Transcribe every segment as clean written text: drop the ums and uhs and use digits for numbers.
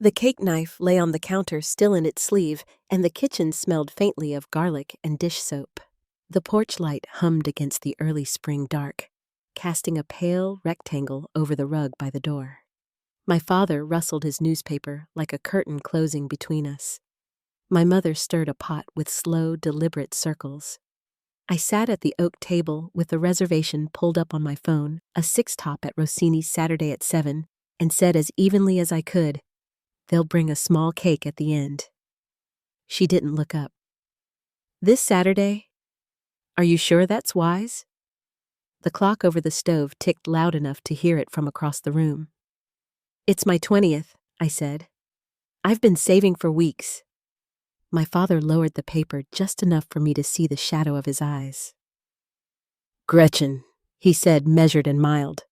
The cake knife lay on the counter still in its sleeve, and the kitchen smelled faintly of garlic and dish soap. The porch light hummed against the early spring dark, casting a pale rectangle over the rug by the door. My father rustled his newspaper like a curtain closing between us. My mother stirred a pot with slow, deliberate circles. I sat at the oak table with the reservation pulled up on my phone, a six-top at Rossini's Saturday at 7, and said as evenly as I could, "They'll bring a small cake at the end." She didn't look up. "This Saturday? Are you sure that's wise?" The clock over the stove ticked loud enough to hear it from across the room. "It's my 20th, I said. "I've been saving for weeks." My father lowered the paper just enough for me to see the shadow of his eyes. "Gretchen," he said, measured and mild.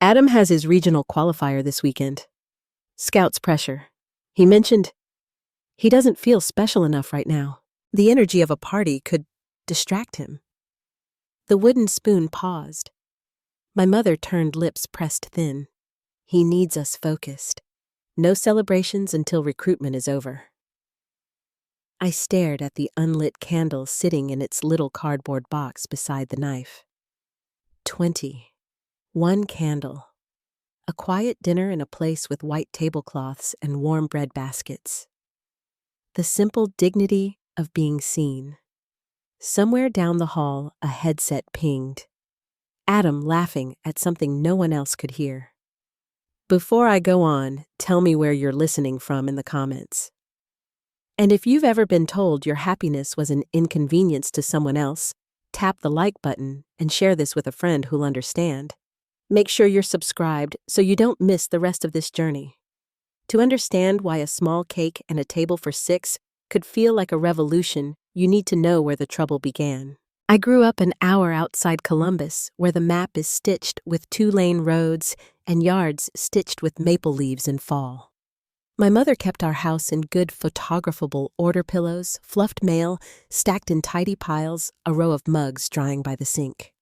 "Adam has his regional qualifier this weekend. Scouts pressure. He mentioned he doesn't feel special enough right now. The energy of a party could distract him." The wooden spoon paused. My mother turned lips pressed thin. "He needs us focused. No celebrations until recruitment is over." I stared at the unlit candle sitting in its little cardboard box beside the knife. 20. One candle. A quiet dinner in a place with white tablecloths and warm bread baskets. The simple dignity of being seen. Somewhere down the hall, a headset pinged. Adam laughing at something no one else could hear. Before I go on, tell me where you're listening from in the comments. And if you've ever been told your happiness was an inconvenience to someone else, tap the like button and share this with a friend who'll understand. Make sure you're subscribed so you don't miss the rest of this journey. To understand why a small cake and a table for 6 could feel like a revolution, you need to know where the trouble began. I grew up an hour outside Columbus, where the map is stitched with 2-lane roads and yards stitched with maple leaves in fall. My mother kept our house in good photographable order pillows, fluffed mail, stacked in tidy piles, a row of mugs drying by the sink.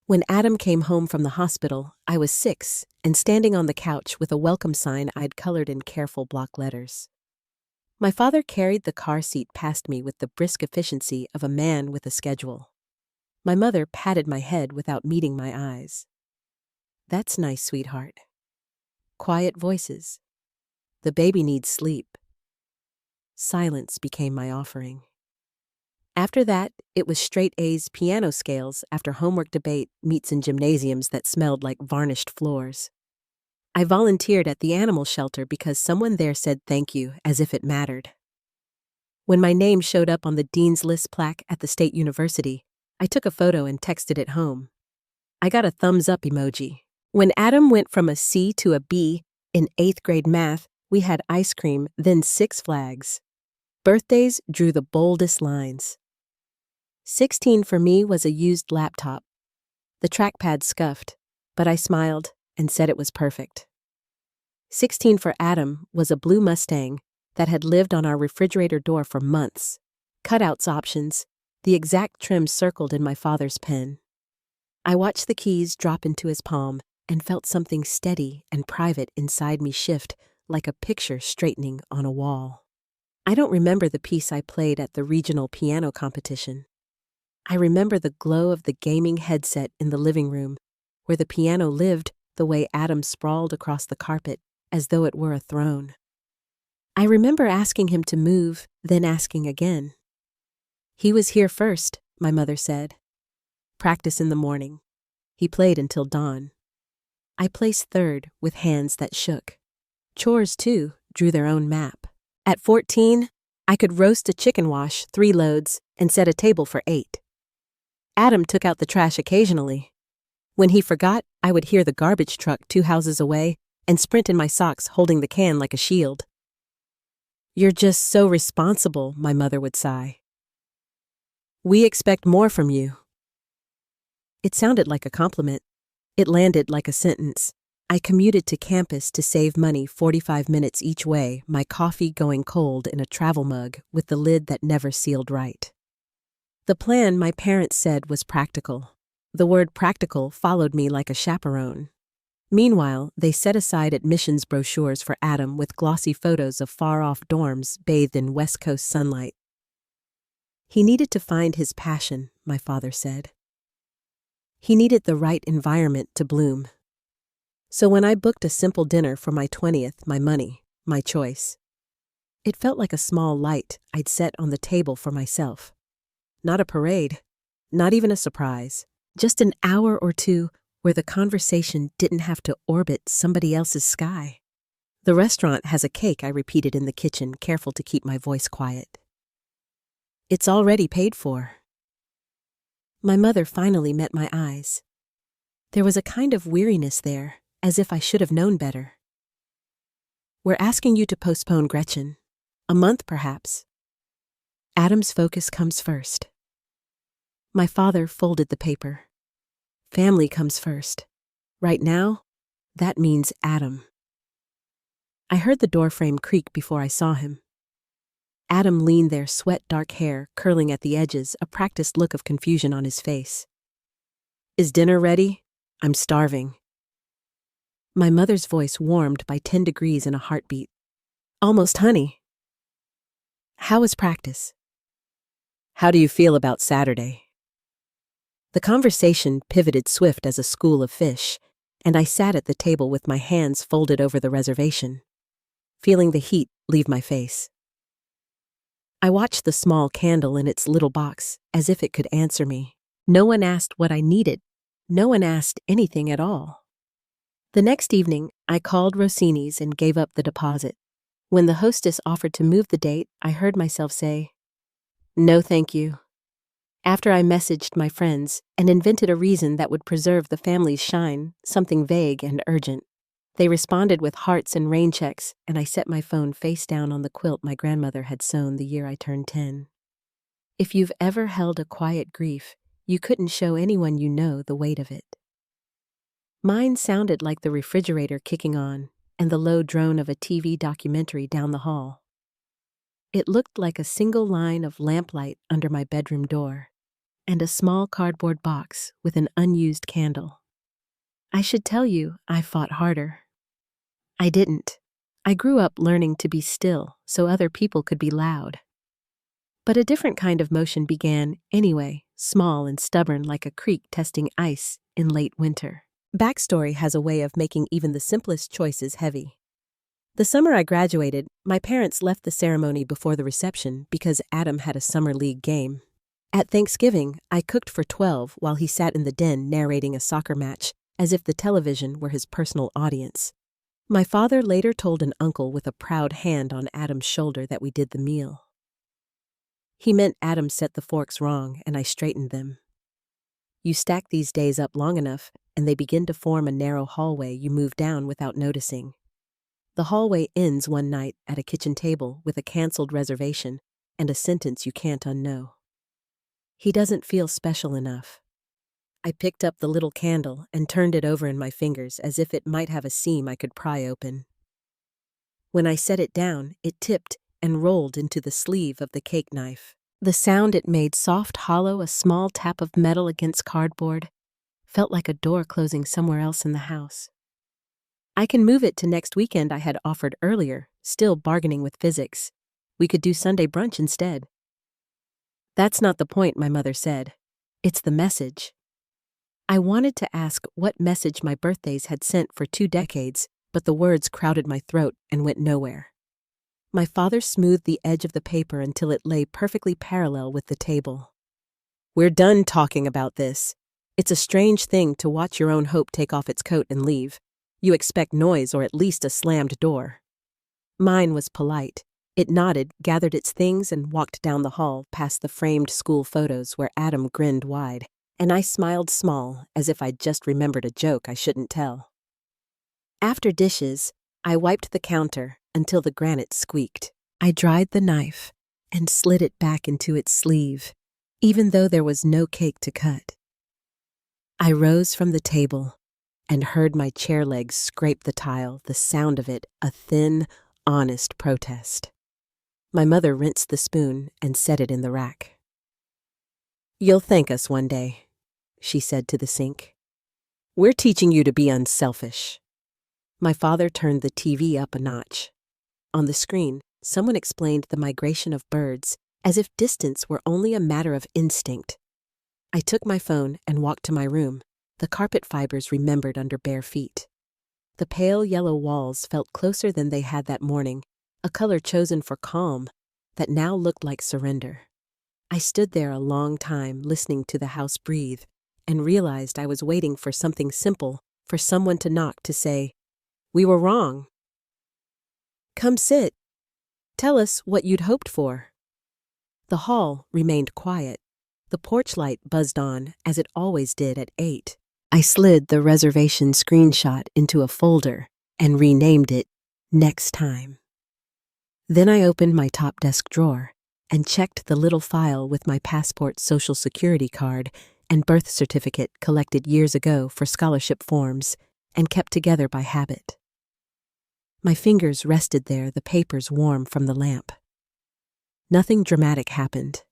When Adam came home from the hospital, I was 6 and standing on the couch with a welcome sign I'd colored in careful block letters. My father carried the car seat past me with the brisk efficiency of a man with a schedule. My mother patted my head without meeting my eyes. "That's nice, sweetheart." Quiet voices. "The baby needs sleep." Silence became my offering. After that, it was straight A's piano scales after homework debate meets in gymnasiums that smelled like varnished floors. I volunteered at the animal shelter because someone there said thank you as if it mattered. When my name showed up on the Dean's List plaque at the State University, I took a photo and texted it home. I got a thumbs up emoji. When Adam went from a C to a B in 8th grade math, we had ice cream, then 6 Flags. Birthdays drew the boldest lines. 16 for me was a used laptop. The trackpad scuffed, but I smiled and said it was perfect. 16 for Adam was a blue Mustang that had lived on our refrigerator door for months. Cutouts options, the exact trim circled in my father's pen. I watched the keys drop into his palm and felt something steady and private inside me shift like a picture straightening on a wall. I don't remember the piece I played at the regional piano competition. I remember the glow of the gaming headset in the living room, where the piano lived the way Adam sprawled across the carpet as though it were a throne. I remember asking him to move, then asking again. "He was here first," my mother said. Practice in the morning. He played until dawn. I placed third with hands that shook. Chores, too, drew their own map. At 14, I could roast a chicken wash 3 loads and set a table for 8. Adam took out the trash occasionally. When he forgot, I would hear the garbage truck 2 houses away and sprint in my socks holding the can like a shield. "You're just so responsible," my mother would sigh. "We expect more from you." It sounded like a compliment. It landed like a sentence. I commuted to campus to save money 45 minutes each way, my coffee going cold in a travel mug with the lid that never sealed right. The plan my parents said was practical. The word practical followed me like a chaperone. Meanwhile, they set aside admissions brochures for Adam with glossy photos of far-off dorms bathed in West Coast sunlight. He needed to find his passion, my father said. He needed the right environment to bloom. So when I booked a simple dinner for my 20th, my money, my choice, it felt like a small light I'd set on the table for myself. Not a parade, not even a surprise, just an hour or two where the conversation didn't have to orbit somebody else's sky. The restaurant has a cake, I repeated in the kitchen, careful to keep my voice quiet. It's already paid for. My mother finally met my eyes. There was a kind of weariness there, as if I should have known better. We're asking you to postpone Gretchen. A month, perhaps. Adam's focus comes first. My father folded the paper. Family comes first. Right now, that means Adam. I heard the doorframe creak before I saw him. Adam leaned there, sweat-dark hair curling at the edges, a practiced look of confusion on his face. Is dinner ready? I'm starving. My mother's voice warmed by 10 degrees in a heartbeat. Almost honey. How was practice? How do you feel about Saturday? The conversation pivoted swift as a school of fish, and I sat at the table with my hands folded over the reservation, feeling the heat leave my face. I watched the small candle in its little box as if it could answer me. No one asked what I needed. No one asked anything at all. The next evening, I called Rossini's and gave up the deposit. When the hostess offered to move the date, I heard myself say, "No, thank you." After I messaged my friends and invented a reason that would preserve the family's shine, something vague and urgent, they responded with hearts and rain checks, and I set my phone face down on the quilt my grandmother had sewn the year I turned 10. If you've ever held a quiet grief, you couldn't show anyone you know the weight of it. Mine sounded like the refrigerator kicking on and the low drone of a TV documentary down the hall. It looked like a single line of lamplight under my bedroom door and a small cardboard box with an unused candle. I should tell you I fought harder. I didn't. I grew up learning to be still so other people could be loud. But a different kind of motion began anyway, small and stubborn like a creek testing ice in late winter. Backstory has a way of making even the simplest choices heavy. The summer I graduated, my parents left the ceremony before the reception because Adam had a summer league game. At Thanksgiving, I cooked for 12 while he sat in the den narrating a soccer match, as if the television were his personal audience. My father later told an uncle with a proud hand on Adam's shoulder that we did the meal. He meant Adam set the forks wrong, and I straightened them. You stack these days up long enough, and they begin to form a narrow hallway you move down without noticing. The hallway ends one night at a kitchen table with a canceled reservation and a sentence you can't unknow. He doesn't feel special enough. I picked up the little candle and turned it over in my fingers as if it might have a seam I could pry open. When I set it down, it tipped and rolled into the sleeve of the cake knife. The sound it made, soft, hollow, a small tap of metal against cardboard, felt like a door closing somewhere else in the house. I can move it to next weekend, I had offered earlier, still bargaining with physics. We could do Sunday brunch instead. That's not the point, my mother said. It's the message. I wanted to ask what message my birthdays had sent for 2 decades, but the words crowded my throat and went nowhere. My father smoothed the edge of the paper until it lay perfectly parallel with the table. We're done talking about this. It's a strange thing to watch your own hope take off its coat and leave. You expect noise or at least a slammed door. Mine was polite. It nodded, gathered its things, and walked down the hall past the framed school photos where Adam grinned wide, and I smiled small, as if I'd just remembered a joke I shouldn't tell. After dishes, I wiped the counter until the granite squeaked. I dried the knife and slid it back into its sleeve, even though there was no cake to cut. I rose from the table and heard my chair legs scrape the tile, the sound of it a thin, honest protest. My mother rinsed the spoon and set it in the rack. "You'll thank us one day," she said to the sink. "We're teaching you to be unselfish." My father turned the TV up a notch. On the screen, someone explained the migration of birds as if distance were only a matter of instinct. I took my phone and walked to my room, the carpet fibers remembered under bare feet. The pale yellow walls felt closer than they had that morning, a color chosen for calm that now looked like surrender. I stood there a long time listening to the house breathe and realized I was waiting for something simple, for someone to knock to say, "We were wrong. Come sit. Tell us what you'd hoped for." The hall remained quiet. The porch light buzzed on, as it always did at 8. I slid the reservation screenshot into a folder and renamed it Next Time. Then I opened my top desk drawer and checked the little file with my passport, social security card, and birth certificate collected years ago for scholarship forms and kept together by habit. My fingers rested there, the papers warm from the lamp. Nothing dramatic happened.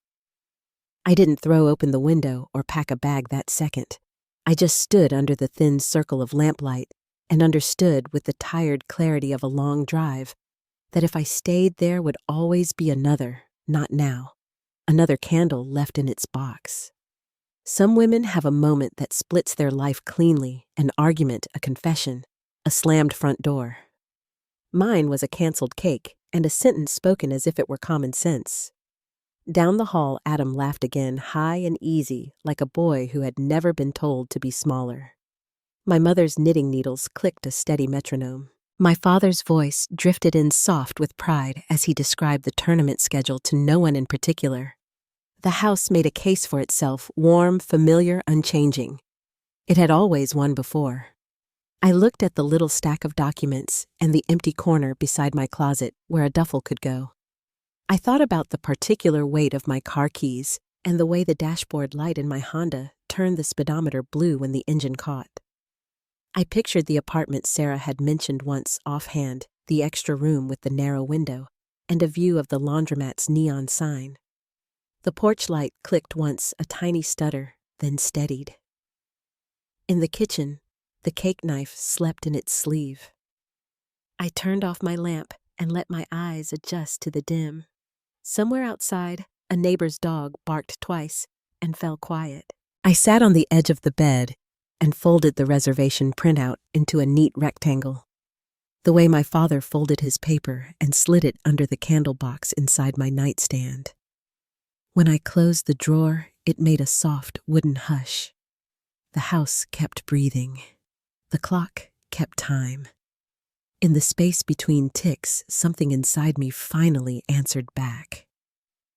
I didn't throw open the window or pack a bag that second. I just stood under the thin circle of lamplight and understood with the tired clarity of a long drive that if I stayed there would always be another, not now, another candle left in its box. Some women have a moment that splits their life cleanly, an argument, a confession, a slammed front door. Mine was a canceled cake and a sentence spoken as if it were common sense. Down the hall, Adam laughed again, high and easy, like a boy who had never been told to be smaller. My mother's knitting needles clicked a steady metronome. My father's voice drifted in soft with pride as he described the tournament schedule to no one in particular. The house made a case for itself, warm, familiar, unchanging. It had always won before. I looked at the little stack of documents and the empty corner beside my closet where a duffel could go. I thought about the particular weight of my car keys and the way the dashboard light in my Honda turned the speedometer blue when the engine caught. I pictured the apartment Sarah had mentioned once offhand, the extra room with the narrow window, and a view of the laundromat's neon sign. The porch light clicked once, a tiny stutter, then steadied. In the kitchen, the cake knife slept in its sleeve. I turned off my lamp and let my eyes adjust to the dim. Somewhere outside, a neighbor's dog barked twice and fell quiet. I sat on the edge of the bed and folded the reservation printout into a neat rectangle, the way my father folded his paper and slid it under the candle box inside my nightstand. When I closed the drawer, it made a soft wooden hush. The house kept breathing. The clock kept time. In the space between ticks, something inside me finally answered back.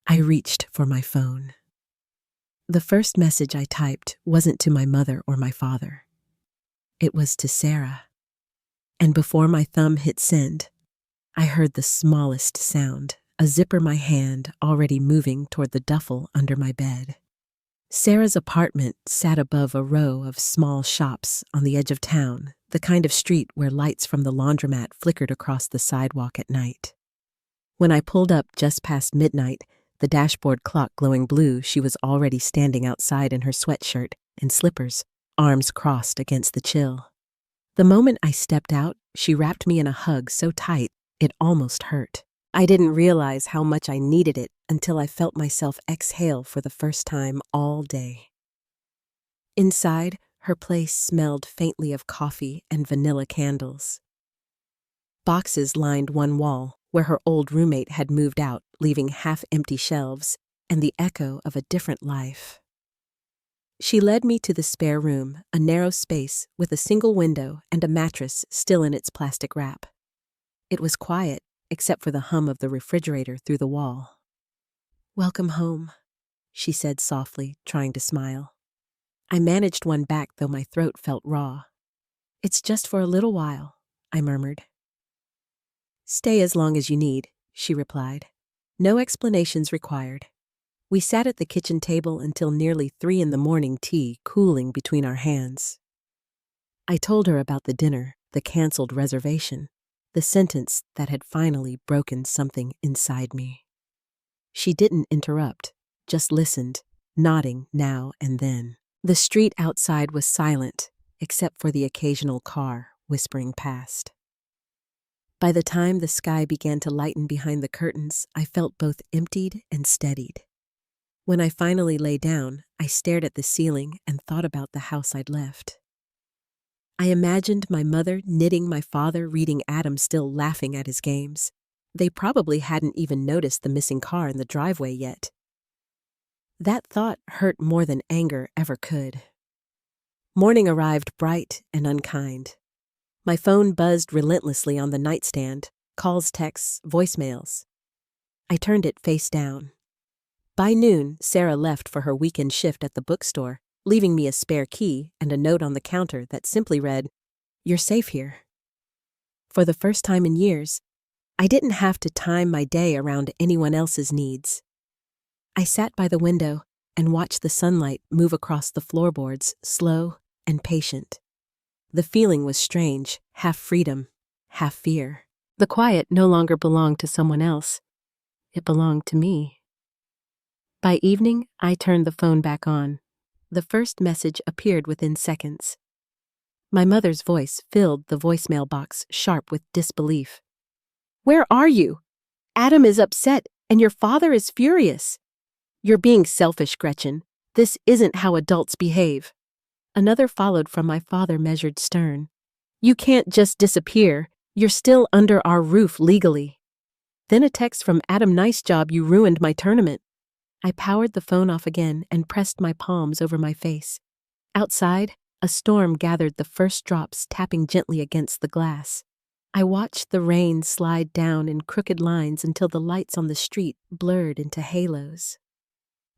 I reached for my phone. The first message I typed wasn't to my mother or my father. It was to Sarah. And before my thumb hit send, I heard the smallest sound, a zipper my hand already moving toward the duffel under my bed. Sarah's apartment sat above a row of small shops on the edge of town, the kind of street where lights from the laundromat flickered across the sidewalk at night. When I pulled up just past midnight, the dashboard clock glowing blue, she was already standing outside in her sweatshirt and slippers, arms crossed against the chill. The moment I stepped out, she wrapped me in a hug so tight it almost hurt. I didn't realize how much I needed it until I felt myself exhale for the first time all day. Inside, her place smelled faintly of coffee and vanilla candles. Boxes lined one wall, where her old roommate had moved out, leaving half-empty shelves and the echo of a different life. She led me to the spare room, a narrow space with a single window and a mattress still in its plastic wrap. It was quiet, except for the hum of the refrigerator through the wall. "Welcome home," she said softly, trying to smile. I managed one back, though my throat felt raw. "It's just for a little while," I murmured. "Stay as long as you need," she replied. "No explanations required." We sat at the kitchen table until nearly 3 a.m, tea cooling between our hands. I told her about the dinner, the canceled reservation, the sentence that had finally broken something inside me. She didn't interrupt, just listened, nodding now and then. The street outside was silent, except for the occasional car whispering past. By the time the sky began to lighten behind the curtains, I felt both emptied and steadied. When I finally lay down, I stared at the ceiling and thought about the house I'd left. I imagined my mother knitting, my father reading, Adam still laughing at his games. They probably hadn't even noticed the missing car in the driveway yet. That thought hurt more than anger ever could. Morning arrived bright and unkind. My phone buzzed relentlessly on the nightstand, calls, texts, voicemails. I turned it face down. By noon, Sarah left for her weekend shift at the bookstore, leaving me a spare key and a note on the counter that simply read, "You're safe here." For the first time in years, I didn't have to time my day around anyone else's needs. I sat by the window and watched the sunlight move across the floorboards, slow and patient. The feeling was strange, half freedom, half fear. The quiet no longer belonged to someone else. It belonged to me. By evening, I turned the phone back on. The first message appeared within seconds. My mother's voice filled the voicemail box, sharp with disbelief. "Where are you? Adam is upset, and your father is furious. You're being selfish, Gretchen. This isn't how adults behave." Another followed from my father, measured stern. "You can't just disappear. You're still under our roof legally." Then a text from Adam, "Nice job, you ruined my tournament." I powered the phone off again and pressed my palms over my face. Outside, a storm gathered, the first drops tapping gently against the glass. I watched the rain slide down in crooked lines until the lights on the street blurred into halos.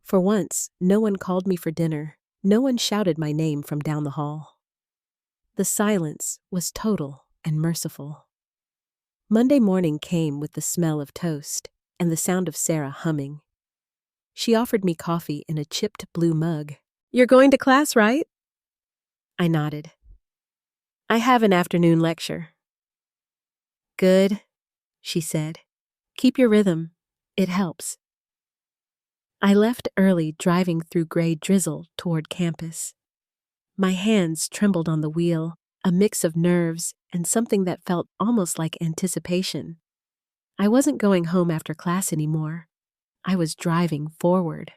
For once, no one called me for dinner. No one shouted my name from down the hall. The silence was total and merciful. Monday morning came with the smell of toast and the sound of Sarah humming. She offered me coffee in a chipped blue mug. "You're going to class, right?" I nodded. "I have an afternoon lecture." "Good," she said. "Keep your rhythm. It helps." I left early, driving through gray drizzle toward campus. My hands trembled on the wheel, a mix of nerves and something that felt almost like anticipation. I wasn't going home after class anymore. I was driving forward.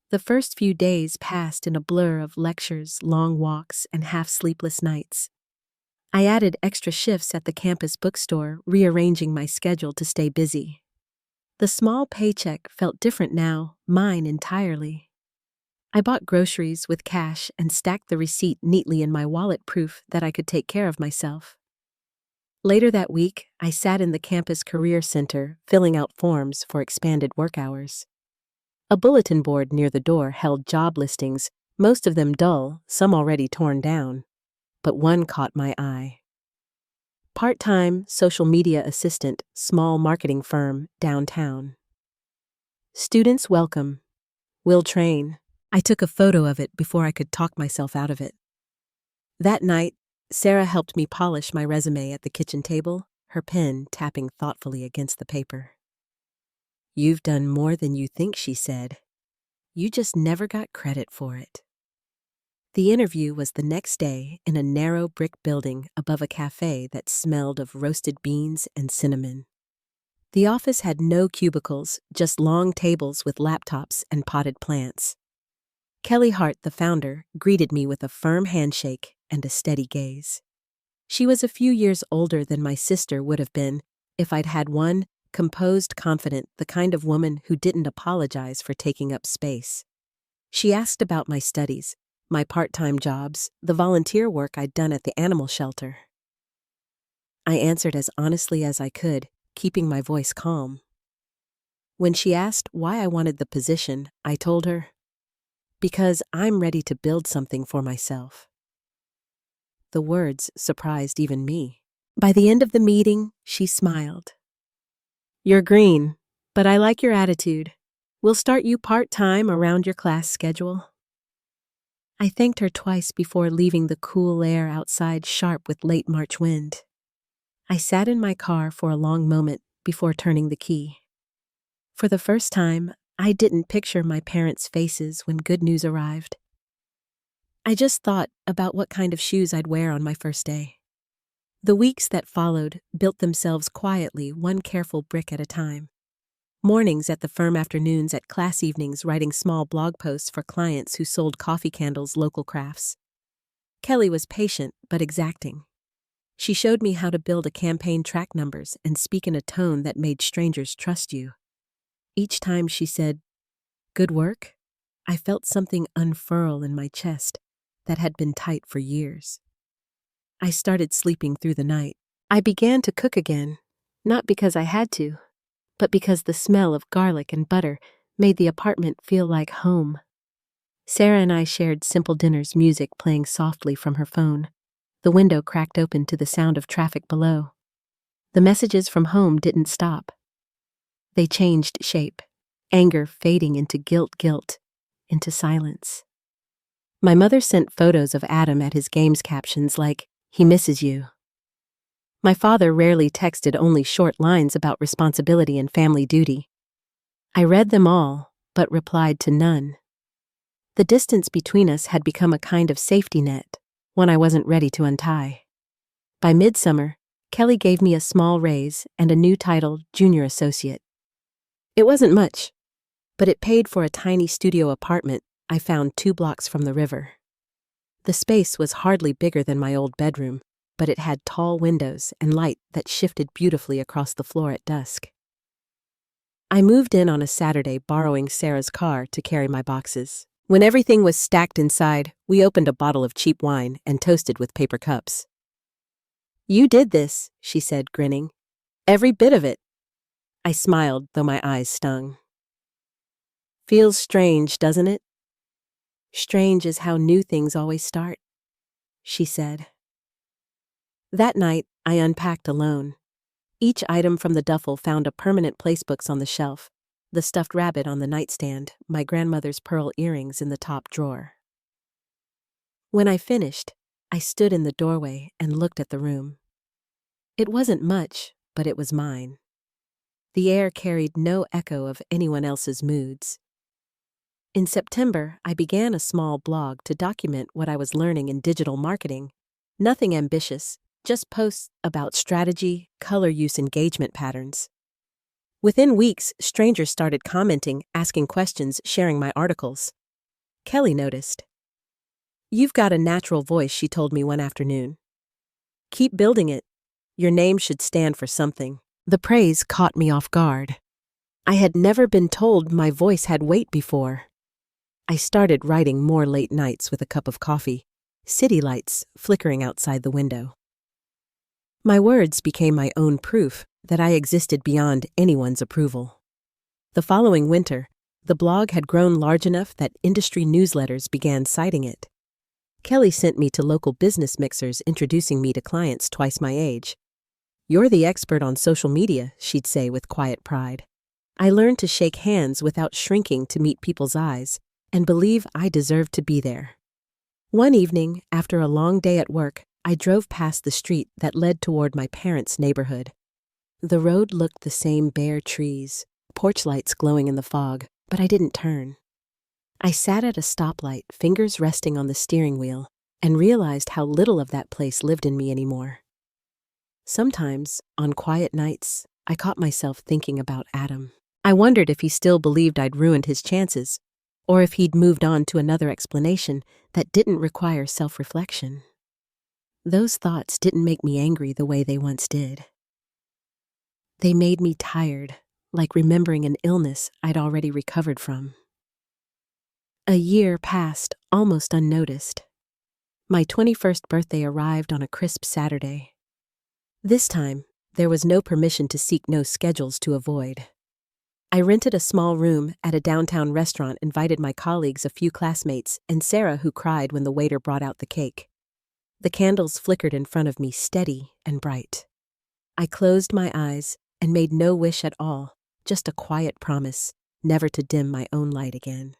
The first few days passed in a blur of lectures, long walks, and half-sleepless nights. I added extra shifts at the campus bookstore, rearranging my schedule to stay busy. The small paycheck felt different now, mine entirely. I bought groceries with cash and stacked the receipt neatly in my wallet, proof that I could take care of myself. Later that week, I sat in the campus career center, filling out forms for expanded work hours. A bulletin board near the door held job listings, most of them dull, some already torn down. But one caught my eye. Part-time social media assistant, small marketing firm, downtown. Students welcome. Will train. I took a photo of it before I could talk myself out of it. That night, Sarah helped me polish my resume at the kitchen table, her pen tapping thoughtfully against the paper. "You've done more than you think," she said. "You just never got credit for it." The interview was the next day in a narrow brick building above a cafe that smelled of roasted beans and cinnamon. The office had no cubicles, just long tables with laptops and potted plants. Kelly Hart, the founder, greeted me with a firm handshake and a steady gaze. She was a few years older than my sister would have been if I'd had one, composed, confident, the kind of woman who didn't apologize for taking up space. She asked about my studies, my part-time jobs, the volunteer work I'd done at the animal shelter. I answered as honestly as I could, keeping my voice calm. When she asked why I wanted the position, I told her, "Because I'm ready to build something for myself." The words surprised even me. By the end of the meeting, she smiled. "You're green, but I like your attitude. We'll start you part-time around your class schedule." I thanked her twice before leaving the cool air outside, sharp with late March wind. I sat in my car for a long moment before turning the key. For the first time, I didn't picture my parents' faces when good news arrived. I just thought about what kind of shoes I'd wear on my first day. The weeks that followed built themselves quietly, one careful brick at a time. Mornings at the firm, afternoons at class, evenings writing small blog posts for clients who sold coffee candles, local crafts. Kelly was patient but exacting. She showed me how to build a campaign, track numbers, and speak in a tone that made strangers trust you. Each time she said, "Good work," I felt something unfurl in my chest that had been tight for years. I started sleeping through the night. I began to cook again, not because I had to, but because the smell of garlic and butter made the apartment feel like home. Sarah and I shared simple dinners, music playing softly from her phone, the window cracked open to the sound of traffic below. The messages from home didn't stop. They changed shape, anger fading into guilt into silence. My mother sent photos of Adam at his games, captions like, "He misses you." My father rarely texted, only short lines about responsibility and family duty. I read them all, but replied to none. The distance between us had become a kind of safety net, one I wasn't ready to untie. By midsummer, Kelly gave me a small raise and a new title, junior associate. It wasn't much, but it paid for a tiny studio apartment I found 2 blocks from the river. The space was hardly bigger than my old bedroom, but it had tall windows and light that shifted beautifully across the floor at dusk. I moved in on a Saturday, borrowing Sarah's car to carry my boxes. When everything was stacked inside, we opened a bottle of cheap wine and toasted with paper cups. "You did this," she said, grinning. "Every bit of it." I smiled, though my eyes stung. "Feels strange, doesn't it?" "Strange is how new things always start," she said. That night, I unpacked alone. Each item from the duffel found a permanent place: books on the shelf, the stuffed rabbit on the nightstand, my grandmother's pearl earrings in the top drawer. When I finished, I stood in the doorway and looked at the room. It wasn't much, but it was mine. The air carried no echo of anyone else's moods. In September, I began a small blog to document what I was learning in digital marketing. Nothing ambitious, just posts about strategy, color use, engagement patterns. Within weeks, strangers started commenting, asking questions, sharing my articles. Kelly noticed. "You've got a natural voice," she told me one afternoon. "Keep building it. Your name should stand for something." The praise caught me off guard. I had never been told my voice had weight before. I started writing more late nights with a cup of coffee, city lights flickering outside the window. My words became my own proof that I existed beyond anyone's approval. The following winter, the blog had grown large enough that industry newsletters began citing it. Kelly sent me to local business mixers, introducing me to clients twice my age. "You're the expert on social media," she'd say with quiet pride. I learned to shake hands without shrinking to meet people's eyes, and believe I deserved to be there. One evening, after a long day at work, I drove past the street that led toward my parents' neighborhood. The road looked the same: bare trees, porch lights glowing in the fog, but I didn't turn. I sat at a stoplight, fingers resting on the steering wheel, and realized how little of that place lived in me anymore. Sometimes, on quiet nights, I caught myself thinking about Adam. I wondered if he still believed I'd ruined his chances, or if he'd moved on to another explanation that didn't require self-reflection. Those thoughts didn't make me angry the way they once did. They made me tired, like remembering an illness I'd already recovered from. A year passed, almost unnoticed. My 21st birthday arrived on a crisp Saturday. This time, there was no permission to seek, no schedules to avoid. I rented a small room at a downtown restaurant, invited my colleagues, a few classmates, and Sarah, who cried when the waiter brought out the cake. The candles flickered in front of me, steady and bright. I closed my eyes and made no wish at all, just a quiet promise never to dim my own light again.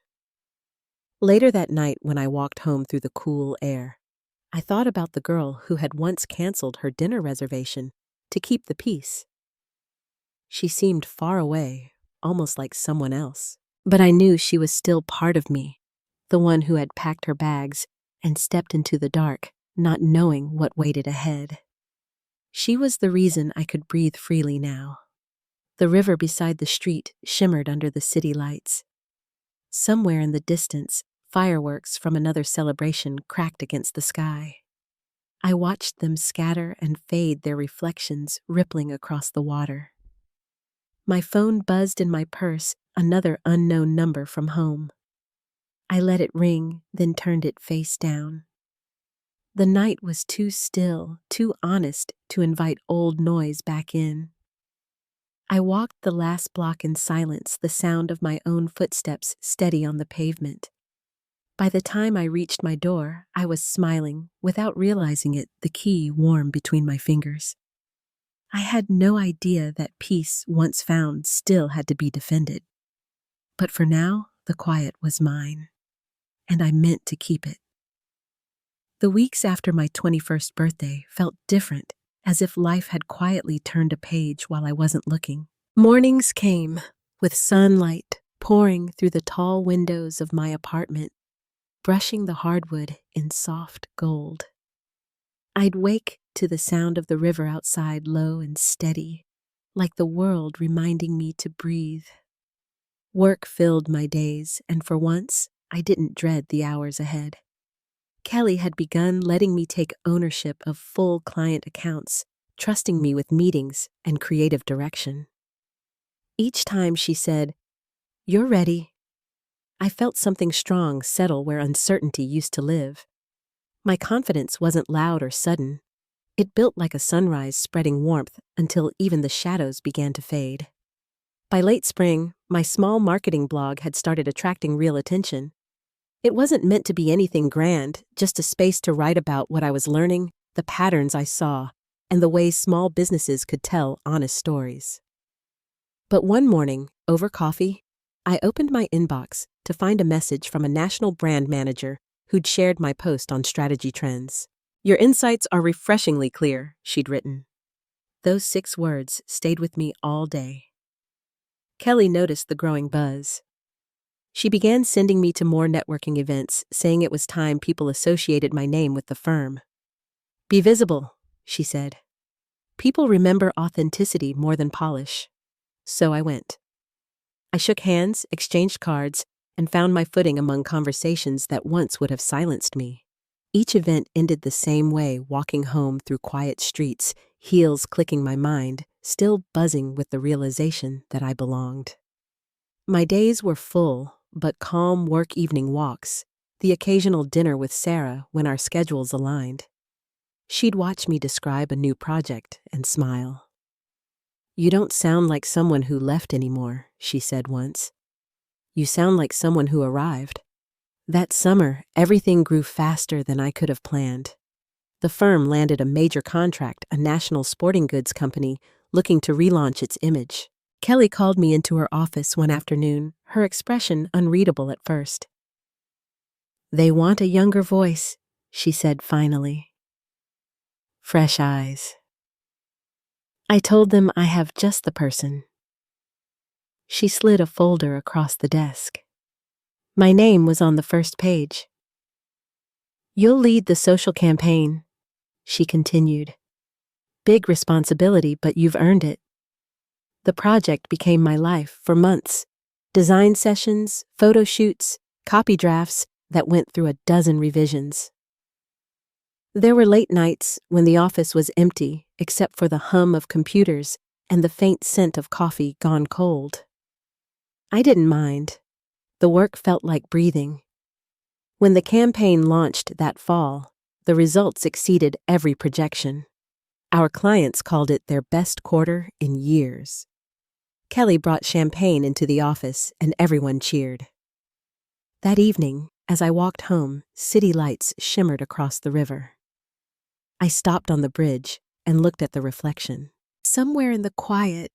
Later that night, when I walked home through the cool air, I thought about the girl who had once canceled her dinner reservation to keep the peace. She seemed far away, almost like someone else, but I knew she was still part of me, the one who had packed her bags and stepped into the dark, not knowing what waited ahead. She was the reason I could breathe freely now. The river beside the street shimmered under the city lights. Somewhere in the distance, fireworks from another celebration cracked against the sky. I watched them scatter and fade, their reflections rippling across the water. My phone buzzed in my purse, another unknown number from home. I let it ring, then turned it face down. The night was too still, too honest to invite old noise back in. I walked the last block in silence, the sound of my own footsteps steady on the pavement. By the time I reached my door, I was smiling, without realizing it, the key warm between my fingers. I had no idea that peace, once found, still had to be defended. But for now, the quiet was mine, and I meant to keep it. The weeks after my 21st birthday felt different, as if life had quietly turned a page while I wasn't looking. Mornings came, with sunlight pouring through the tall windows of my apartment, brushing the hardwood in soft gold. I'd wake to the sound of the river outside, low and steady, like the world reminding me to breathe. Work filled my days, and for once, I didn't dread the hours ahead. Kelly had begun letting me take ownership of full client accounts, trusting me with meetings and creative direction. Each time she said, "You're ready," I felt something strong settle where uncertainty used to live. My confidence wasn't loud or sudden. It built like a sunrise, spreading warmth until even the shadows began to fade. By late spring, my small marketing blog had started attracting real attention. It wasn't meant to be anything grand, just a space to write about what I was learning, the patterns I saw, and the ways small businesses could tell honest stories. But one morning, over coffee, I opened my inbox to find a message from a national brand manager who'd shared my post on strategy trends. "Your insights are refreshingly clear," she'd written. Those 6 words stayed with me all day. Kelly noticed the growing buzz. She began sending me to more networking events, saying it was time people associated my name with the firm. "Be visible," she said. "People remember authenticity more than polish." So I went. I shook hands, exchanged cards, and found my footing among conversations that once would have silenced me. Each event ended the same way, walking home through quiet streets, heels clicking my mind, still buzzing with the realization that I belonged. My days were full, but calm work evening walks, the occasional dinner with Sarah when our schedules aligned. She'd watch me describe a new project and smile. "You don't sound like someone who left anymore," she said once. "You sound like someone who arrived." That summer, everything grew faster than I could have planned. The firm landed a major contract, a national sporting goods company looking to relaunch its image. Kelly called me into her office one afternoon, her expression unreadable at first. "They want a younger voice," she said finally. "Fresh eyes." I told them I have just the person. She slid a folder across the desk. My name was on the first page. "You'll lead the social campaign," she continued. "Big responsibility, but you've earned it." The project became my life for months. Design sessions, photo shoots, copy drafts that went through a dozen revisions. There were late nights when the office was empty except for the hum of computers and the faint scent of coffee gone cold. I didn't mind. The work felt like breathing. When the campaign launched that fall, the results exceeded every projection. Our clients called it their best quarter in years. Kelly brought champagne into the office and everyone cheered. That evening, as I walked home, city lights shimmered across the river. I stopped on the bridge and looked at the reflection. Somewhere in the quiet,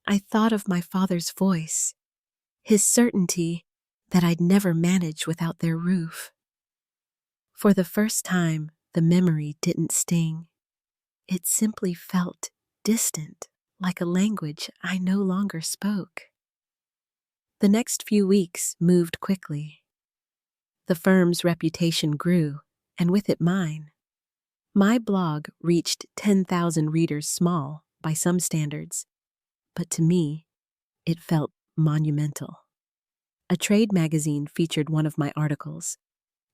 I thought of my father's voice, his certainty that I'd never manage without their roof. For the first time, the memory didn't sting. It simply felt distant, like a language I no longer spoke. The next few weeks moved quickly. The firm's reputation grew, and with it mine. My blog reached 10,000 readers small by some standards, but to me, it felt monumental. A trade magazine featured one of my articles,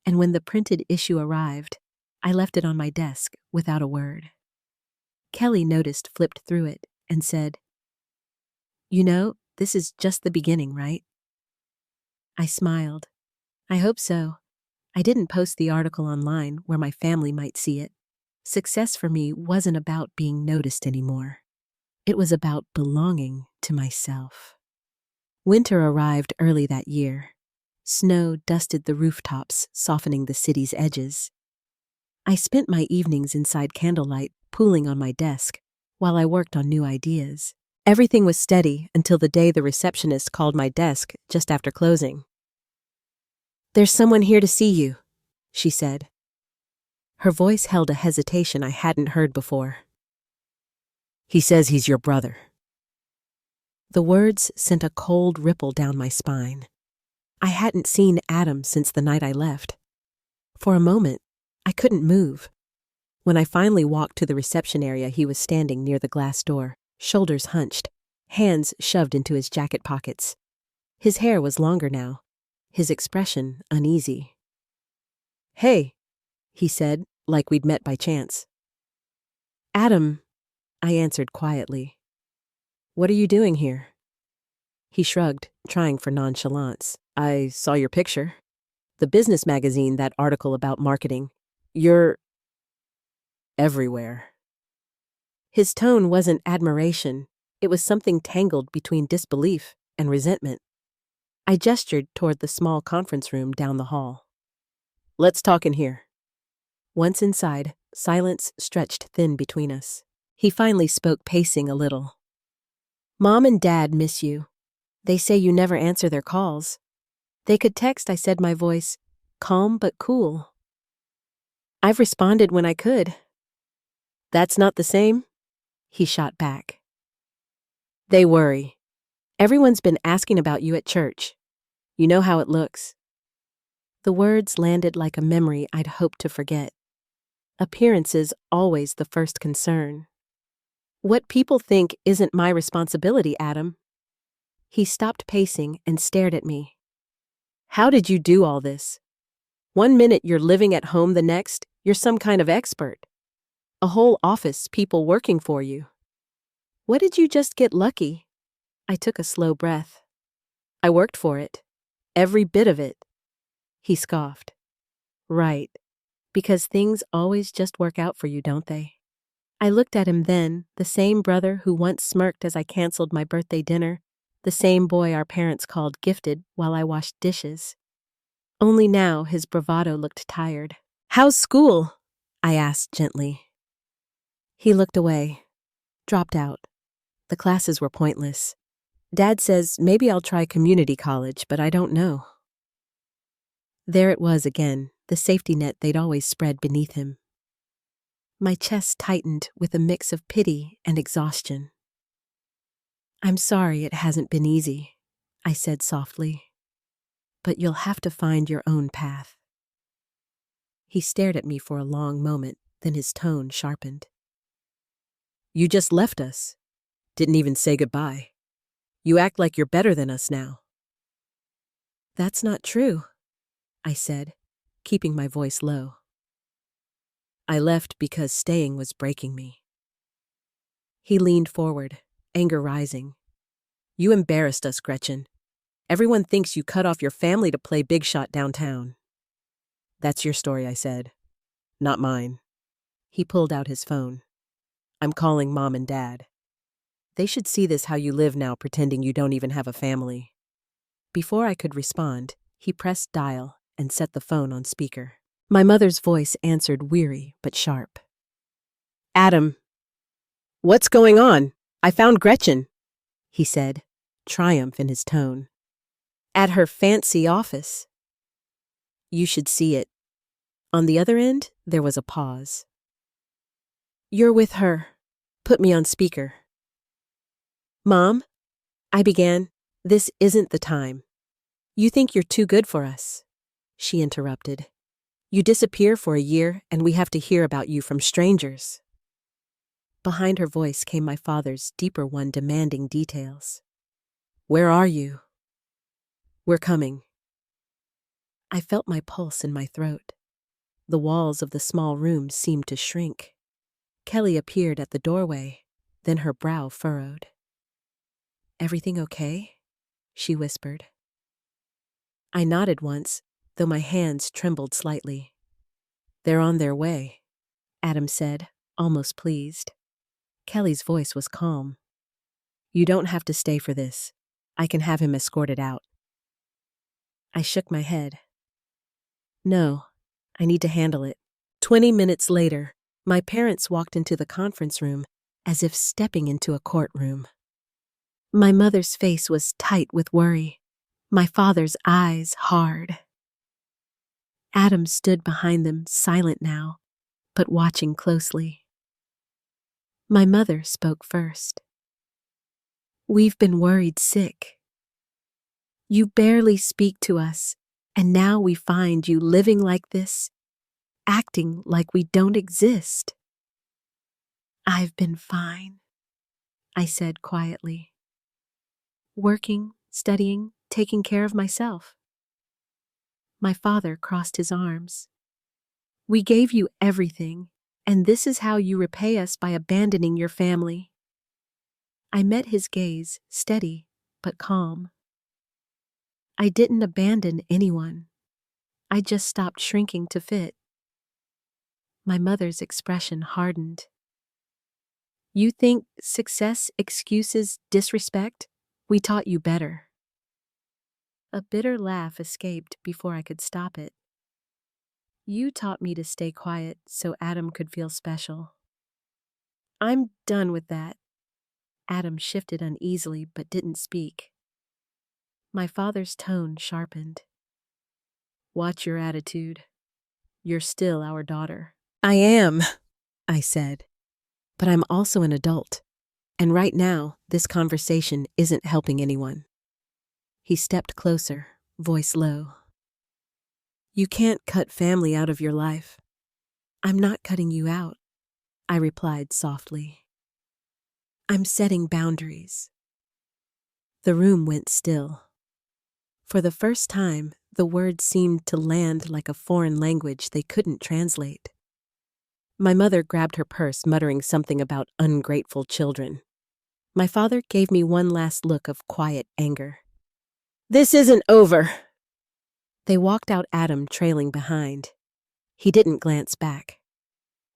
and when the printed issue arrived, I left it on my desk without a word. Kelly noticed, flipped through it, and said, "You know, this is just the beginning, right?" I smiled. I hope so. I didn't post the article online where my family might see it. Success for me wasn't about being noticed anymore. It was about belonging to myself. Winter arrived early that year. Snow dusted the rooftops, softening the city's edges. I spent my evenings inside candlelight, pooling on my desk, while I worked on new ideas. Everything was steady until the day the receptionist called my desk just after closing. "There's someone here to see you," she said. Her voice held a hesitation I hadn't heard before. "He says he's your brother." The words sent a cold ripple down my spine. I hadn't seen Adam since the night I left. For a moment, I couldn't move. When I finally walked to the reception area, he was standing near the glass door, shoulders hunched, hands shoved into his jacket pockets. His hair was longer now, his expression uneasy. "Hey," he said, like we'd met by chance. "Adam," I answered quietly. "What are you doing here?" He shrugged, trying for nonchalance. "I saw your picture. The business magazine, that article about marketing. You're everywhere." His tone wasn't admiration. It was something tangled between disbelief and resentment. I gestured toward the small conference room down the hall. "Let's talk in here." Once inside, silence stretched thin between us. He finally spoke, pacing a little. "Mom and Dad miss you. They say you never answer their calls. They could text," I said, my voice calm but cool. "I've responded when I could." "That's not the same?" he shot back. "They worry. Everyone's been asking about you at church. You know how it looks." The words landed like a memory I'd hoped to forget. Appearances always the first concern. "What people think isn't my responsibility, Adam." He stopped pacing and stared at me. "How did you do all this? One minute you're living at home, the next you're some kind of expert. A whole office, people working for you. What did you just get lucky?" I took a slow breath. "I worked for it. Every bit of it." He scoffed. "Right. Because things always just work out for you, don't they?" I looked at him then, the same brother who once smirked as I canceled my birthday dinner, the same boy our parents called gifted while I washed dishes. Only now his bravado looked tired. "How's school?" I asked gently. He looked away, dropped out. The classes were pointless. "Dad says maybe I'll try community college, but I don't know." There it was again, the safety net they'd always spread beneath him. My chest tightened with a mix of pity and exhaustion. "I'm sorry it hasn't been easy," I said softly. "But you'll have to find your own path." He stared at me for a long moment, then his tone sharpened. "You just left us. Didn't even say goodbye. You act like you're better than us now." "That's not true," I said, keeping my voice low. "I left because staying was breaking me." He leaned forward, anger rising. "You embarrassed us, Gretchen. Everyone thinks you cut off your family to play big shot downtown." "That's your story," I said. "Not mine." He pulled out his phone. "I'm calling Mom and Dad. They should see this how you live now, pretending you don't even have a family." Before I could respond, he pressed dial and set the phone on speaker. My mother's voice answered, weary but sharp. "Adam." "What's going on? I found Gretchen," he said, triumph in his tone. "At her fancy office." "You should see it." On the other end, there was a pause. "You're with her." Put me on speaker. "Mom," I began, "this isn't the time. You think you're too good for us," she interrupted. You disappear for a year, and we have to hear about you from strangers." Behind her voice came my father's deeper one, demanding details. "Where are you?" "We're coming." I felt my pulse in my throat. The walls of the small room seemed to shrink. Kelly appeared at the doorway, then her brow furrowed. "Everything okay?" she whispered. I nodded once, though my hands trembled slightly. "They're on their way," Adam said, almost pleased. Kelly's voice was calm. "You don't have to stay for this. I can have him escorted out." I shook my head. "No, I need to handle it." 20 minutes later, my parents walked into the conference room as if stepping into a courtroom. My mother's face was tight with worry, my father's eyes hard. Adam stood behind them, silent now, but watching closely. My mother spoke first. "We've been worried sick. You barely speak to us, and now we find you living like this, acting like we don't exist." "I've been fine," I said quietly. "Working, studying, taking care of myself." My father crossed his arms. "We gave you everything, and this is how you repay us by abandoning your family." I met his gaze, steady but calm. "I didn't abandon anyone. I just stopped shrinking to fit." My mother's expression hardened. "You think success excuses disrespect? We taught you better." A bitter laugh escaped before I could stop it. "You taught me to stay quiet so Adam could feel special." "I'm done with that." Adam shifted uneasily but didn't speak. My father's tone sharpened. "Watch your attitude. You're still our daughter." "I am," I said, "but I'm also an adult. And right now, this conversation isn't helping anyone." He stepped closer, voice low. "You can't cut family out of your life." "I'm not cutting you out," I replied softly. "I'm setting boundaries." The room went still. For the first time, the words seemed to land like a foreign language they couldn't translate. My mother grabbed her purse, muttering something about ungrateful children. My father gave me one last look of quiet anger. "This isn't over." They walked out, Adam trailing behind. He didn't glance back.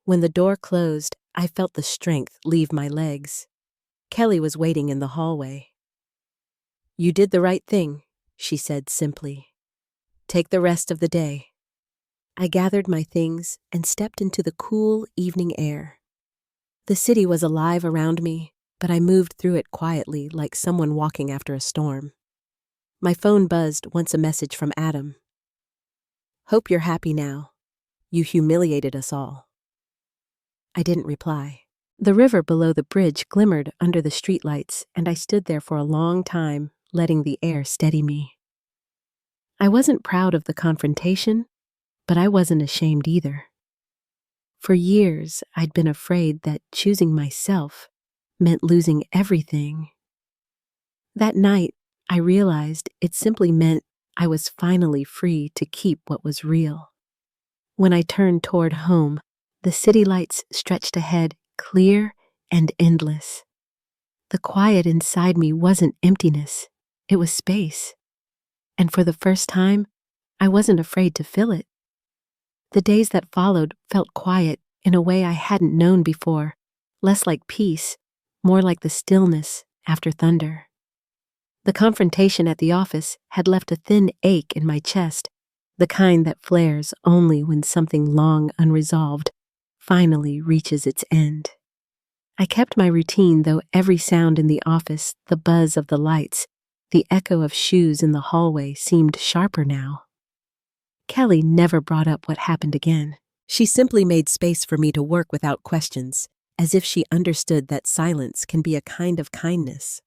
When the door closed, I felt the strength leave my legs. Kelly was waiting in the hallway. "You did the right thing," she said simply. "Take the rest of the day." I gathered my things and stepped into the cool evening air. The city was alive around me, but I moved through it quietly like someone walking after a storm. My phone buzzed once, a message from Adam. "Hope you're happy now. You humiliated us all." I didn't reply. The river below the bridge glimmered under the streetlights, and I stood there for a long time, letting the air steady me. I wasn't proud of the confrontation, but I wasn't ashamed either. For years, I'd been afraid that choosing myself meant losing everything. That night, I realized it simply meant I was finally free to keep what was real. When I turned toward home, the city lights stretched ahead, clear and endless. The quiet inside me wasn't emptiness, it was space. And for the first time, I wasn't afraid to fill it. The days that followed felt quiet in a way I hadn't known before, less like peace, more like the stillness after thunder. The confrontation at the office had left a thin ache in my chest, the kind that flares only when something long unresolved finally reaches its end. I kept my routine, though every sound in the office, the buzz of the lights, the echo of shoes in the hallway seemed sharper now. Kelly never brought up what happened again. She simply made space for me to work without questions, as if she understood that silence can be a kind of kindness.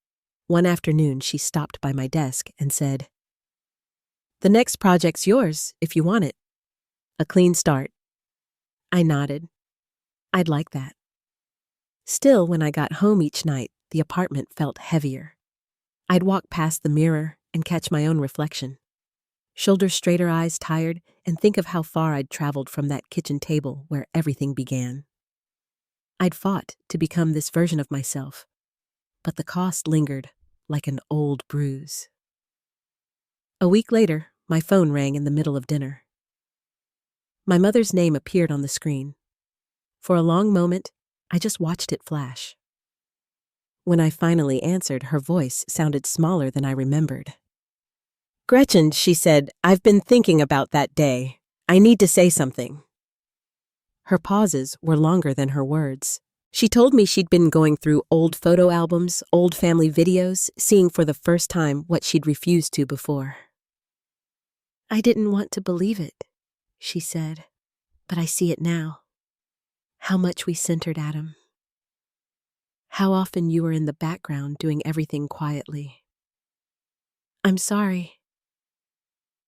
One afternoon, she stopped by my desk and said, "The next project's yours, if you want it." A clean start. I nodded. I'd like that. Still, when I got home each night, the apartment felt heavier. I'd walk past the mirror and catch my own reflection. Shoulders straighter, eyes tired, and think of how far I'd traveled from that kitchen table where everything began. I'd fought to become this version of myself, but the cost lingered like an old bruise. A week later, my phone rang in the middle of dinner. My mother's name appeared on the screen. For a long moment, I just watched it flash. When I finally answered, her voice sounded smaller than I remembered. "Gretchen," she said, "I've been thinking about that day. I need to say something." Her pauses were longer than her words. She told me she'd been going through old photo albums, old family videos, seeing for the first time what she'd refused to before. "I didn't want to believe it," she said, "but I see it now. How much we centered Adam. How often you were in the background doing everything quietly. I'm sorry."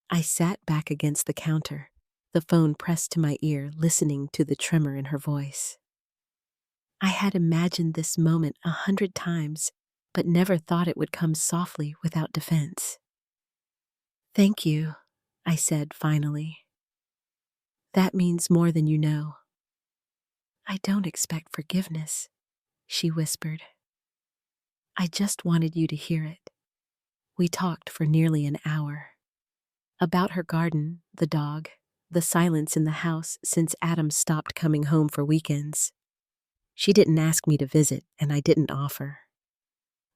I sat back against the counter, the phone pressed to my ear, listening to the tremor in her voice. I had imagined this moment 100 times, but never thought it would come softly without defense. "Thank you," I said finally. "That means more than you know." "I don't expect forgiveness," she whispered. "I just wanted you to hear it." We talked for nearly an hour. About her garden, the dog, the silence in the house since Adam stopped coming home for weekends. She didn't ask me to visit, and I didn't offer.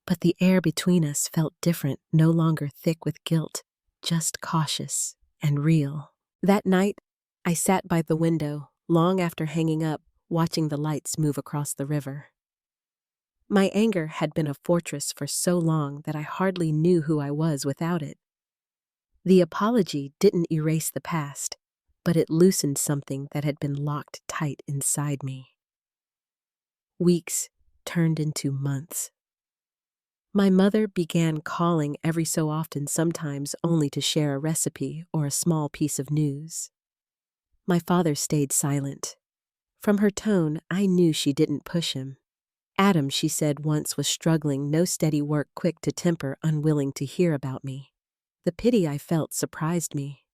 But the air between us felt different, no longer thick with guilt, just cautious and real. That night, I sat by the window, long after hanging up, watching the lights move across the river. My anger had been a fortress for so long that I hardly knew who I was without it. The apology didn't erase the past, but it loosened something that had been locked tight inside me. Weeks turned into months. My mother began calling every so often, sometimes only to share a recipe or a small piece of news. My father stayed silent. From her tone, I knew she didn't push him. Adam, she said once, was struggling, no steady work, quick to temper, unwilling to hear about me. The pity I felt surprised me.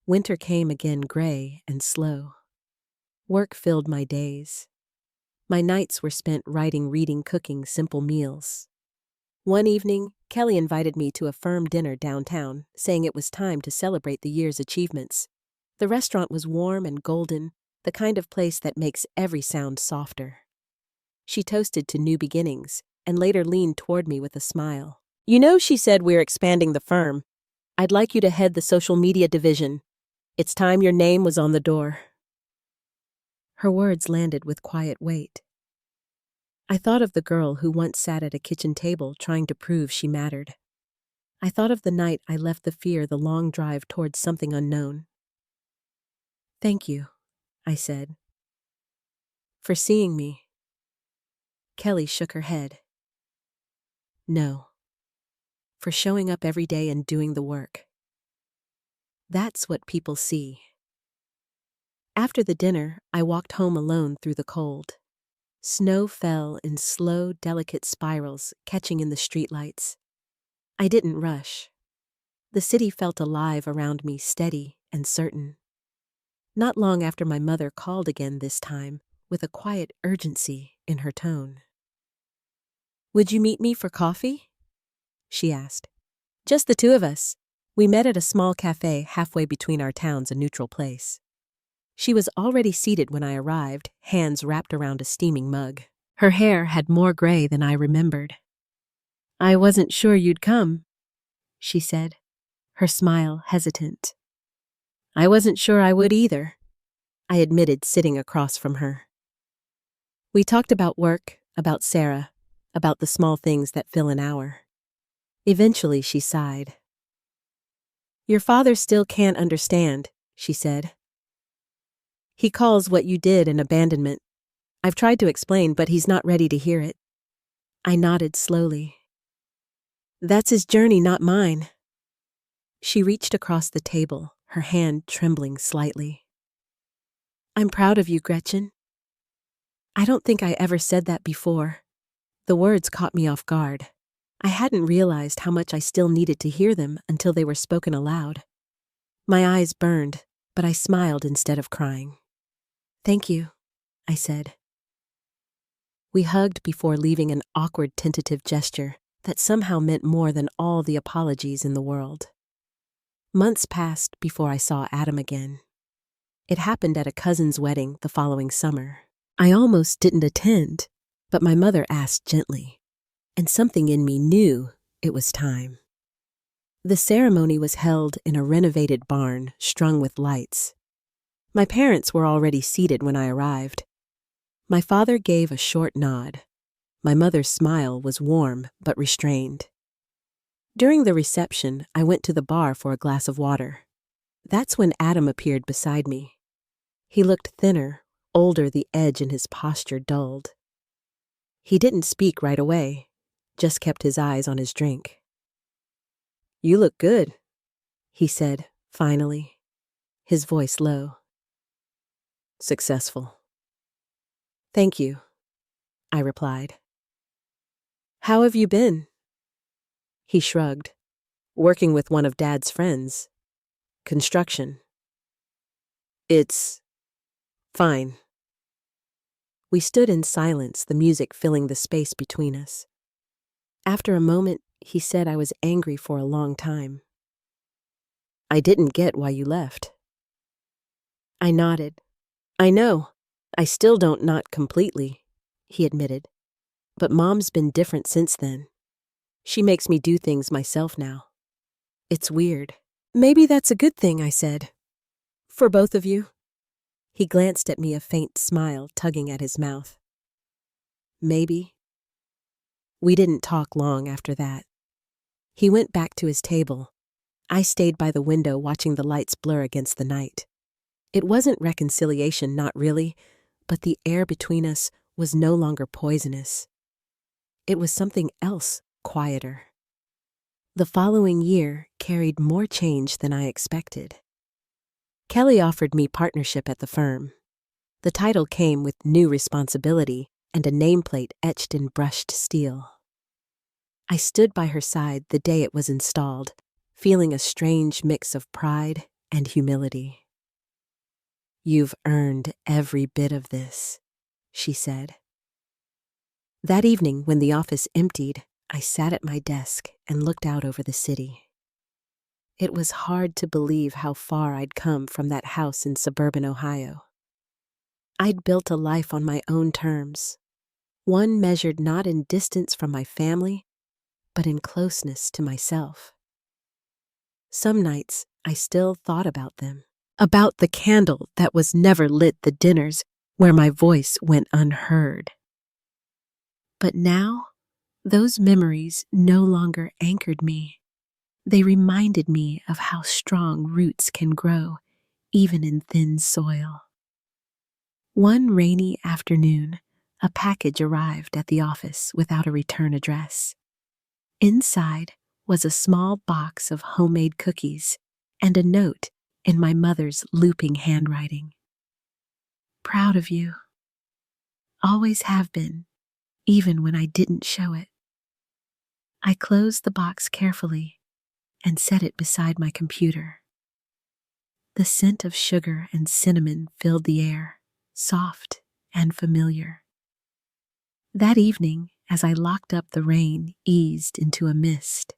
Winter came again, gray and slow. Work filled my days. My nights were spent writing, reading, cooking simple meals. One evening, Kelly invited me to a firm dinner downtown, saying it was time to celebrate the year's achievements. The restaurant was warm and golden, the kind of place that makes every sound softer. She toasted to new beginnings, and later leaned toward me with a smile. "You know," she said, "we're expanding the firm. I'd like you to head the social media division. It's time your name was on the door." Her words landed with quiet weight. I thought of the girl who once sat at a kitchen table trying to prove she mattered. I thought of the night I left the fear, the long drive towards something unknown. "Thank you," I said, "for seeing me." Kelly shook her head. "No, for showing up every day and doing the work. That's what people see." After the dinner, I walked home alone through the cold. Snow fell in slow, delicate spirals, catching in the streetlights. I didn't rush. The city felt alive around me, steady and certain. Not long after, my mother called again, this time with a quiet urgency in her tone. "Would you meet me for coffee?" she asked. "Just the two of us." We met at a small cafe halfway between our towns, a neutral place. She was already seated when I arrived, hands wrapped around a steaming mug. Her hair had more gray than I remembered. "I wasn't sure you'd come," she said, her smile hesitant. "I wasn't sure I would either," I admitted, sitting across from her. We talked about work, about Sarah, about the small things that fill an hour. Eventually, she sighed. "Your father still can't understand," she said. "He calls what you did an abandonment. I've tried to explain, but he's not ready to hear it." I nodded slowly. "That's his journey, not mine." She reached across the table, her hand trembling slightly. I'm proud of you, Gretchen. I don't think I ever said that before. The words caught me off guard. I hadn't realized how much I still needed to hear them until they were spoken aloud. My eyes burned, but I smiled instead of crying. Thank you, I said. We hugged before leaving an awkward tentative gesture that somehow meant more than all the apologies in the world. Months passed before I saw Adam again. It happened at a cousin's wedding the following summer. I almost didn't attend, but my mother asked gently, and something in me knew it was time. The ceremony was held in a renovated barn strung with lights. My parents were already seated when I arrived. My father gave a short nod. My mother's smile was warm but restrained. During the reception, I went to the bar for a glass of water. That's when Adam appeared beside me. He looked thinner, older, the edge in his posture dulled. He didn't speak right away, just kept his eyes on his drink. "You look good," he said, finally, his voice low. "Successful." "Thank you," I replied. "How have you been?" He shrugged. "Working with one of Dad's friends. Construction." "It's fine." We stood in silence, the music filling the space between us. After a moment, he said I was angry for a long time. "I didn't get why you left." I nodded. "I know. I still don't, not completely," he admitted. "But Mom's been different since then. She makes me do things myself now. It's weird." "Maybe that's a good thing," I said. "For both of you." He glanced at me, a faint smile tugging at his mouth. "Maybe." We didn't talk long after that. He went back to his table. I stayed by the window watching the lights blur against the night. It wasn't reconciliation, not really, but the air between us was no longer poisonous. It was something else, quieter. The following year carried more change than I expected. Kelly offered me partnership at the firm. The title came with new responsibility and a nameplate etched in brushed steel. I stood by her side the day it was installed, feeling a strange mix of pride and humility. "You've earned every bit of this," she said. That evening, when the office emptied, I sat at my desk and looked out over the city. It was hard to believe how far I'd come from that house in suburban Ohio. I'd built a life on my own terms, one measured not in distance from my family, but in closeness to myself. Some nights, I still thought about them, about the candle that was never lit, the dinners where my voice went unheard. But now, those memories no longer anchored me. They reminded me of how strong roots can grow, even in thin soil. One rainy afternoon, a package arrived at the office without a return address. Inside was a small box of homemade cookies and a note in my mother's looping handwriting. "Proud of you. Always have been, even when I didn't show it." I closed the box carefully and set it beside my computer. The scent of sugar and cinnamon filled the air, soft and familiar. That evening, as I locked up, the rain eased into a mist.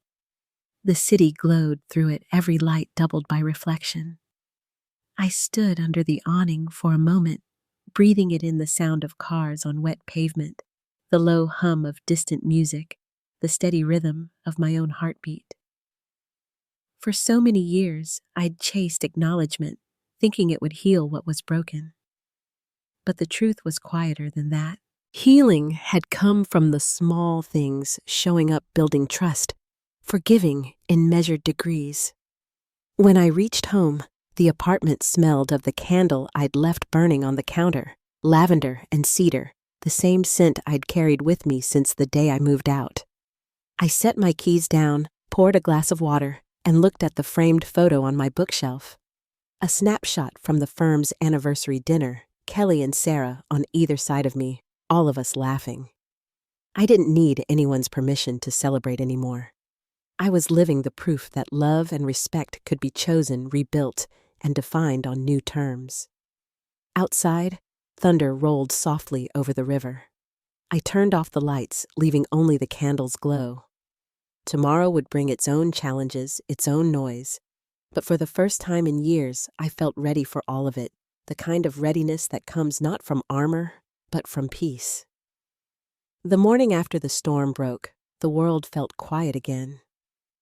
The city glowed through it, every light doubled by reflection. I stood under the awning for a moment, breathing it in, the sound of cars on wet pavement, the low hum of distant music, the steady rhythm of my own heartbeat. For so many years, I'd chased acknowledgement, thinking it would heal what was broken. But the truth was quieter than that. Healing had come from the small things, showing up, building trust, forgiving in measured degrees. When I reached home, the apartment smelled of the candle I'd left burning on the counter, lavender and cedar, the same scent I'd carried with me since the day I moved out. I set my keys down, poured a glass of water, and looked at the framed photo on my bookshelf. A snapshot from the firm's anniversary dinner, Kelly and Sarah on either side of me, all of us laughing. I didn't need anyone's permission to celebrate anymore. I was living the proof that love and respect could be chosen, rebuilt, and defined on new terms. Outside, thunder rolled softly over the river. I turned off the lights, leaving only the candles glow. Tomorrow would bring its own challenges, its own noise, but for the first time in years, I felt ready for all of it, the kind of readiness that comes not from armor, but from peace. The morning after the storm broke, the world felt quiet again.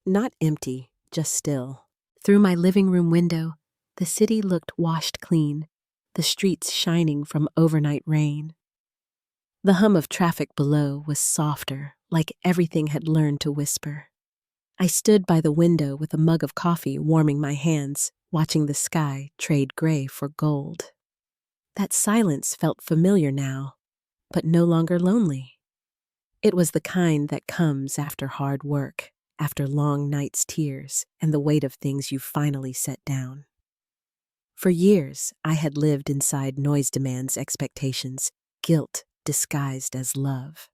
Not empty, just still. Through my living room window, the city looked washed clean, the streets shining from overnight rain. The hum of traffic below was softer, like everything had learned to whisper. I stood by the window with a mug of coffee warming my hands, watching the sky trade gray for gold. That silence felt familiar now, but no longer lonely. It was the kind that comes after hard work, after long nights' tears, and the weight of things you finally set down. For years, I had lived inside noise demands, expectations, guilt disguised as love.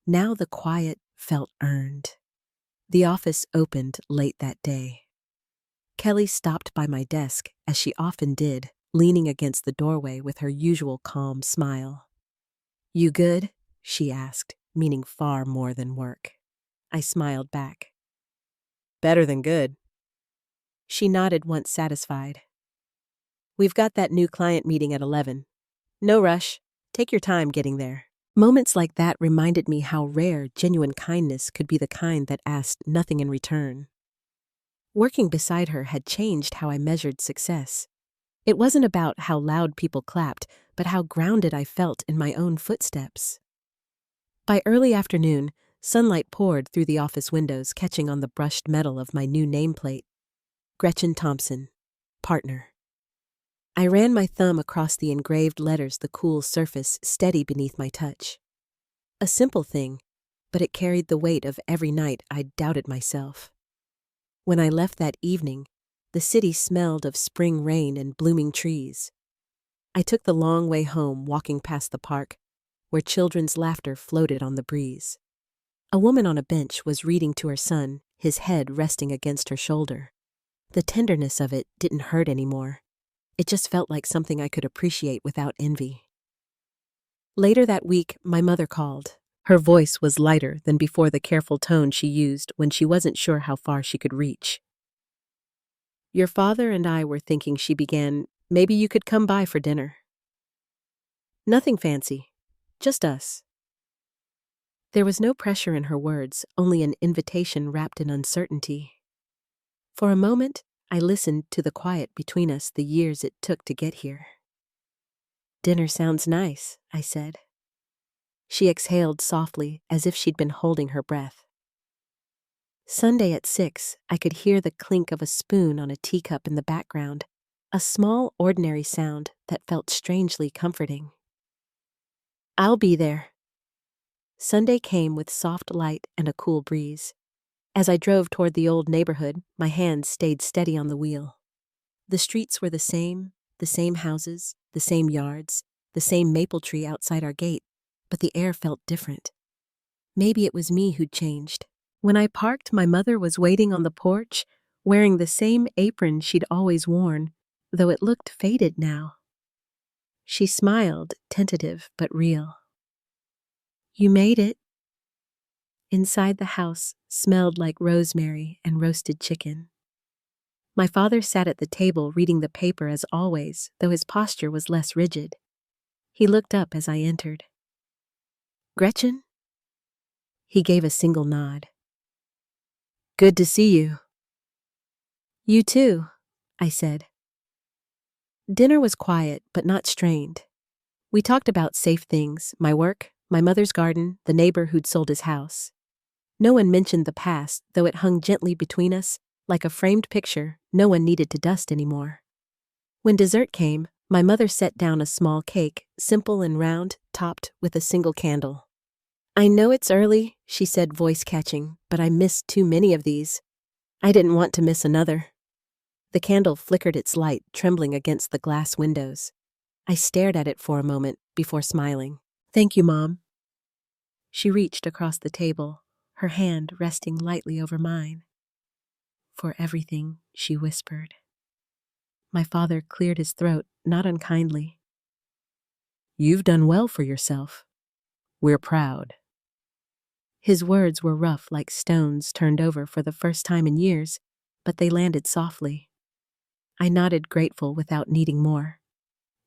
Now the quiet felt earned. The office opened late that day. Kelly stopped by my desk, as she often did, leaning against the doorway with her usual calm smile. "You good?" she asked, meaning far more than work. I smiled back. "Better than good." She nodded once satisfied. "We've got that new client meeting at 11. No rush. Take your time getting there." Moments like that reminded me how rare genuine kindness could be, the kind that asked nothing in return. Working beside her had changed how I measured success. It wasn't about how loud people clapped, but how grounded I felt in my own footsteps. By early afternoon, sunlight poured through the office windows, catching on the brushed metal of my new nameplate. Gretchen Thompson, partner. I ran my thumb across the engraved letters, the cool surface steady beneath my touch. A simple thing, but it carried the weight of every night I'd doubted myself. When I left that evening, the city smelled of spring rain and blooming trees. I took the long way home, walking past the park, where children's laughter floated on the breeze. A woman on a bench was reading to her son, his head resting against her shoulder. The tenderness of it didn't hurt anymore. It just felt like something I could appreciate without envy. Later that week, my mother called. Her voice was lighter than before, the careful tone she used when she wasn't sure how far she could reach. "Your father and I were thinking," she began, "maybe you could come by for dinner." "Nothing fancy, just us." There was no pressure in her words, only an invitation wrapped in uncertainty. For a moment, I listened to the quiet between us, the years it took to get here. "Dinner sounds nice," I said. She exhaled softly, as if she'd been holding her breath. Sunday at 6, I could hear the clink of a spoon on a teacup in the background, a small, ordinary sound that felt strangely comforting. "I'll be there." Sunday came with soft light and a cool breeze. As I drove toward the old neighborhood, my hands stayed steady on the wheel. The streets were the same houses, the same yards, the same maple tree outside our gate, but the air felt different. Maybe it was me who'd changed. When I parked, my mother was waiting on the porch, wearing the same apron she'd always worn, though it looked faded now. She smiled, tentative but real. "You made it." Inside, the house smelled like rosemary and roasted chicken. My father sat at the table reading the paper as always, though his posture was less rigid. He looked up as I entered. "Gretchen?" He gave a single nod. "Good to see you." "You too," I said. Dinner was quiet but not strained. We talked about safe things, my work, my mother's garden, the neighbor who'd sold his house. No one mentioned the past, though it hung gently between us, like a framed picture no one needed to dust anymore. When dessert came, my mother set down a small cake, simple and round, topped with a single candle. "I know it's early," she said, voice catching, "but I missed too many of these. I didn't want to miss another." The candle flickered its light, trembling against the glass windows. I stared at it for a moment before smiling. "Thank you, Mom." She reached across the table, her hand resting lightly over mine. "For everything," she whispered. My father cleared his throat, not unkindly. "You've done well for yourself. We're proud." His words were rough like stones turned over for the first time in years, but they landed softly. I nodded, grateful without needing more.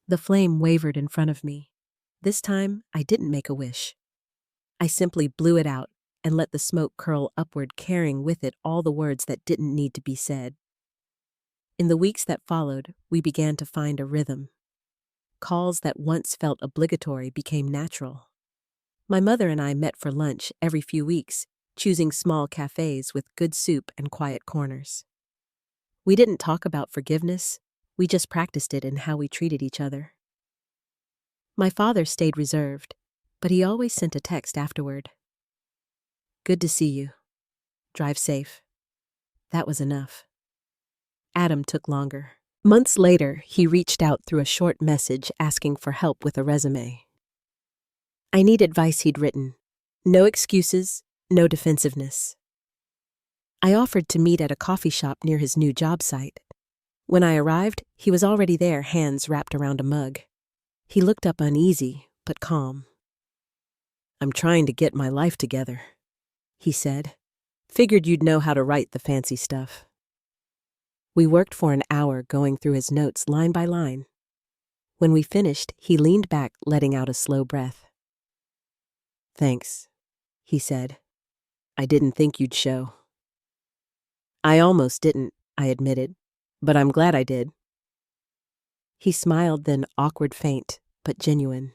The flame wavered in front of me. This time, I didn't make a wish. I simply blew it out and let the smoke curl upward, carrying with it all the words that didn't need to be said. In the weeks that followed, we began to find a rhythm. Calls that once felt obligatory became natural. My mother and I met for lunch every few weeks, choosing small cafes with good soup and quiet corners. We didn't talk about forgiveness, we just practiced it in how we treated each other. My father stayed reserved, but he always sent a text afterward. "Good to see you. Drive safe." That was enough. Adam took longer. Months later, he reached out through a short message asking for help with a resume. I need advice he'd written. No excuses, no defensiveness. I offered to meet at a coffee shop near his new job site. When I arrived, he was already there, hands wrapped around a mug. He looked up uneasy, but calm. "I'm trying to get my life together," he said. "Figured you'd know how to write the fancy stuff." We worked for an hour going through his notes line by line. When we finished, he leaned back, letting out a slow breath. "Thanks," he said. "I didn't think you'd show." "I almost didn't," I admitted, "but I'm glad I did." He smiled, then awkward, faint, but genuine.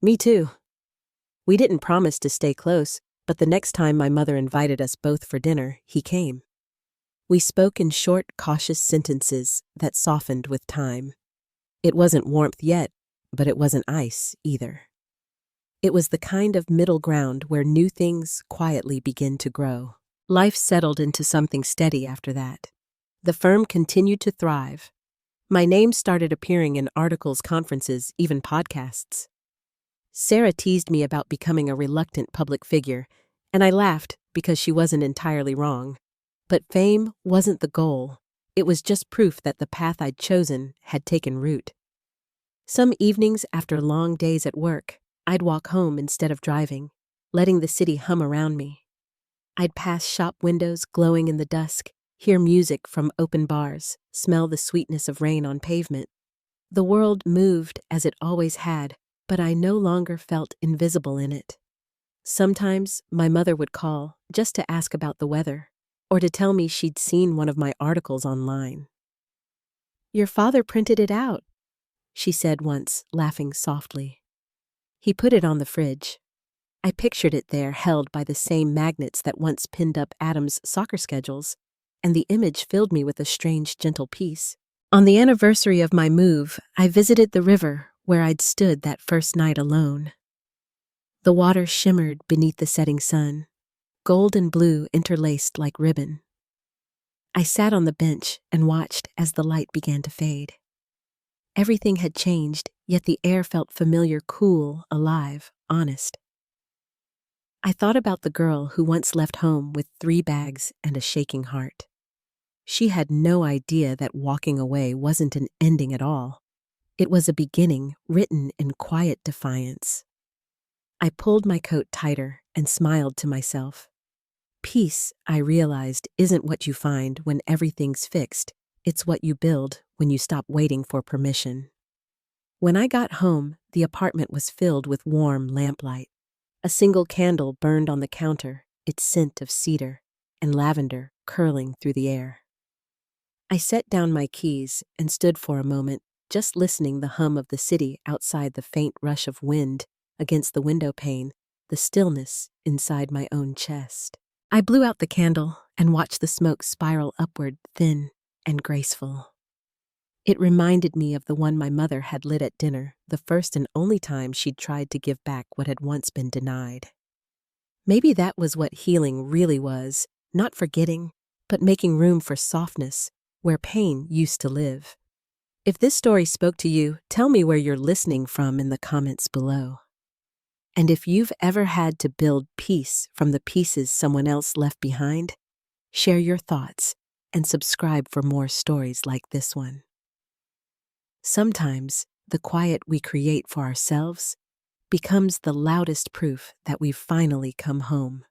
"Me too." We didn't promise to stay close, but the next time my mother invited us both for dinner, he came. We spoke in short, cautious sentences that softened with time. It wasn't warmth yet, but it wasn't ice either. It was the kind of middle ground where new things quietly begin to grow. Life settled into something steady after that. The firm continued to thrive. My name started appearing in articles, conferences, even podcasts. Sarah teased me about becoming a reluctant public figure, and I laughed because she wasn't entirely wrong. But fame wasn't the goal. It was just proof that the path I'd chosen had taken root. Some evenings after long days at work, I'd walk home instead of driving, letting the city hum around me. I'd pass shop windows glowing in the dusk, hear music from open bars, smell the sweetness of rain on pavement. The world moved as it always had, but I no longer felt invisible in it. Sometimes my mother would call just to ask about the weather, or to tell me she'd seen one of my articles online. "Your father printed it out," she said once, laughing softly. He put it on the fridge. I pictured it there, held by the same magnets that once pinned up Adam's soccer schedules, and the image filled me with a strange, gentle peace. On the anniversary of my move, I visited the river where I'd stood that first night alone. The water shimmered beneath the setting sun, gold and blue interlaced like ribbon. I sat on the bench and watched as the light began to fade. Everything had changed, yet the air felt familiar, cool, alive, honest. I thought about the girl who once left home with 3 bags and a shaking heart. She had no idea that walking away wasn't an ending at all. It was a beginning, written in quiet defiance. I pulled my coat tighter and smiled to myself. Peace, I realized, isn't what you find when everything's fixed. It's what you build when you stop waiting for permission. When I got home, the apartment was filled with warm lamplight. A single candle burned on the counter, its scent of cedar and lavender curling through the air. I set down my keys and stood for a moment, just listening the hum of the city outside, the faint rush of wind against the window pane, the stillness inside my own chest. I blew out the candle and watched the smoke spiral upward, thin and graceful. It reminded me of the one my mother had lit at dinner, the first and only time she'd tried to give back what had once been denied. Maybe that was what healing really was, not forgetting, but making room for softness, where pain used to live. If this story spoke to you, tell me where you're listening from in the comments below. And if you've ever had to build peace from the pieces someone else left behind, share your thoughts and subscribe for more stories like this one. Sometimes the quiet we create for ourselves becomes the loudest proof that we've finally come home.